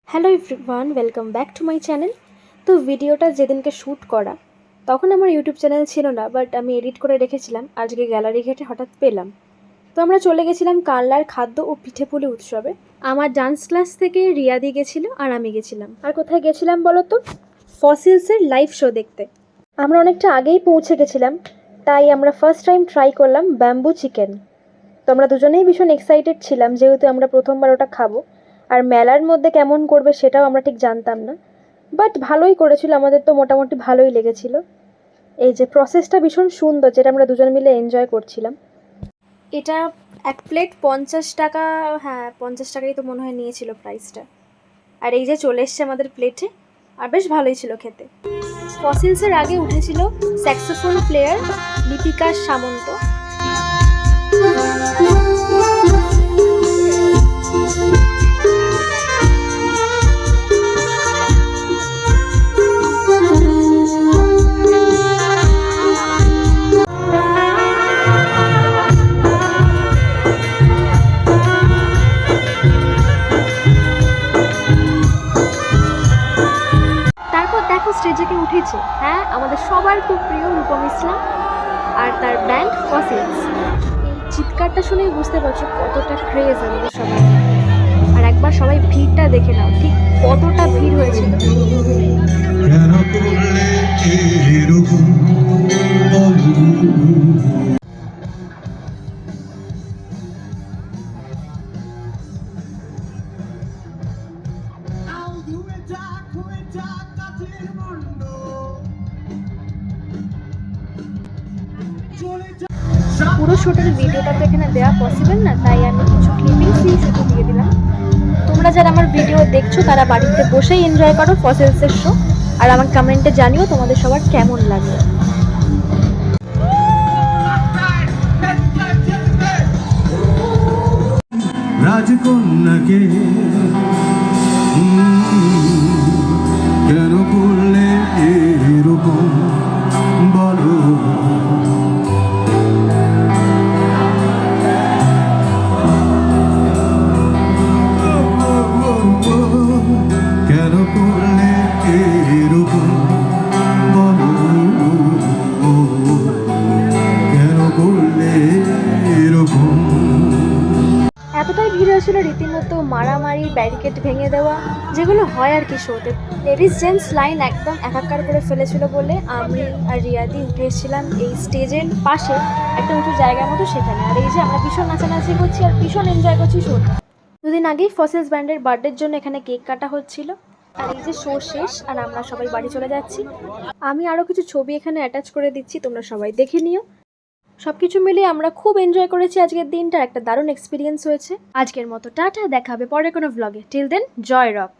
Hello everyone, welcome back to my channel. তো ভিডিওটা যেদিনকে শ্যুট করা তখন আমার ইউটিউব চ্যানেল ছিল না, বাট আমি এডিট করে রেখেছিলাম। আজকে গ্যালারি ঘেটে হঠাৎ পেলাম। তো আমরা চলে গেছিলাম কানলার খাদ্য ও পিঠেপুলি উৎসবে। আমার ডান্স ক্লাস থেকে রিয়াদি গেছিলো আর আমি গেছিলাম। আর কোথায় গেছিলাম বলো তো? ফসিলসের লাইভ শো দেখতে। আমরা অনেকটা আগেই পৌঁছে গেছিলাম, তাই আমরা ফার্স্ট টাইম ট্রাই করলাম ব্যাম্বু চিকেন। তো আমরা দুজনেই ভীষণ এক্সাইটেড ছিলাম, যেহেতু আমরা প্রথমবার ওটা খাবো। আর মেলার মধ্যে কেমন করবে সেটাও আমরা ঠিক জানতাম না, বাট ভালোই করেছিল, আমাদের তো মোটামুটি ভালোই লেগেছিল। এই যে প্রসেসটা ভীষণ সুন্দর, যেটা আমরা দুজন মিলে এনজয় করছিলাম। এটা এক প্লেট 50 টাকা, হ্যাঁ 50 টাকাই তো মনে হয় নিয়েছিল প্রাইসটা। আর এই যে চলে এসছে আমাদের প্লেটে, আর বেশ ভালোই ছিল খেতে। ফসিলসের আগে উঠেছিল স্যাক্সোফোন প্লেয়ার লিপিকা সামন্ত। দেখো স্টেজে কে উঠেছে, হ্যাঁ আমাদের সবার খুব প্রিয় রূপম ইসলাম আর তার ব্যান্ড ফসিলস। এই চিৎকারটা শুনেই বুঝতে পারছো কতটা ক্রেজ আমাদের সবাই। আর একবার সবাই ভিড়টা দেখে নাও, ঠিক কতটা ভিড় হয়েছিল। পুরো শুটের ভিডিওটা তো এখানে দেওয়া পসিবল না, তাই আমি কিছু ক্লিপিংসই শুধু দিয়ে দিলাম। তোমরা যারা আমার ভিডিও দেখছো তারা বাড়িতে বসেই এনজয় করো ফসিলসের শো, আর আমার কমেন্টে জানিও তোমাদের সবার কেমন লাগে। রাজকন্যাকে কেন করলে এরকম বলো, কেন করলে এরকম বলো, কেন করলে এরকম। এতটাই ভিড় হয়েছিল, রীতিমতো মারামারি, ব্যারিকেড ভেঙে দেওয়া, যেগুলো হয় আর কি শোতে। লেডিস জেন্টস লাইন একদম একাকার করে ফেলেছিল বলে আমি আর রিয়াদি উঠে এসেছিলাম এই স্টেজের পাশে একটা উঁচু জায়গার মতো সেখানে। আর এই যে আমরা ভীষণ নাচানাচি করছি আর ভীষণ এনজয় করছি শোটা। দুদিন আগেই ফসিলস ব্যান্ডের বার্থডের জন্য এখানে কেক কাটা হচ্ছিল। আর এই যে শো শেষ আর আমরা সবাই বাড়ি চলে যাচ্ছি। আমি আরও কিছু ছবি এখানে অ্যাটাচ করে দিচ্ছি, তোমরা সবাই দেখে নিও। সবকিছু মিলিয়ে আমরা খুব এনজয় করেছি আজকের দিনটা, একটা দারুণ এক্সপিরিয়েন্স হয়েছে। আজকের মতো টাটা, দেখা হবে পরে কোনো ভ্লগে। টিল দেন, জয় রক।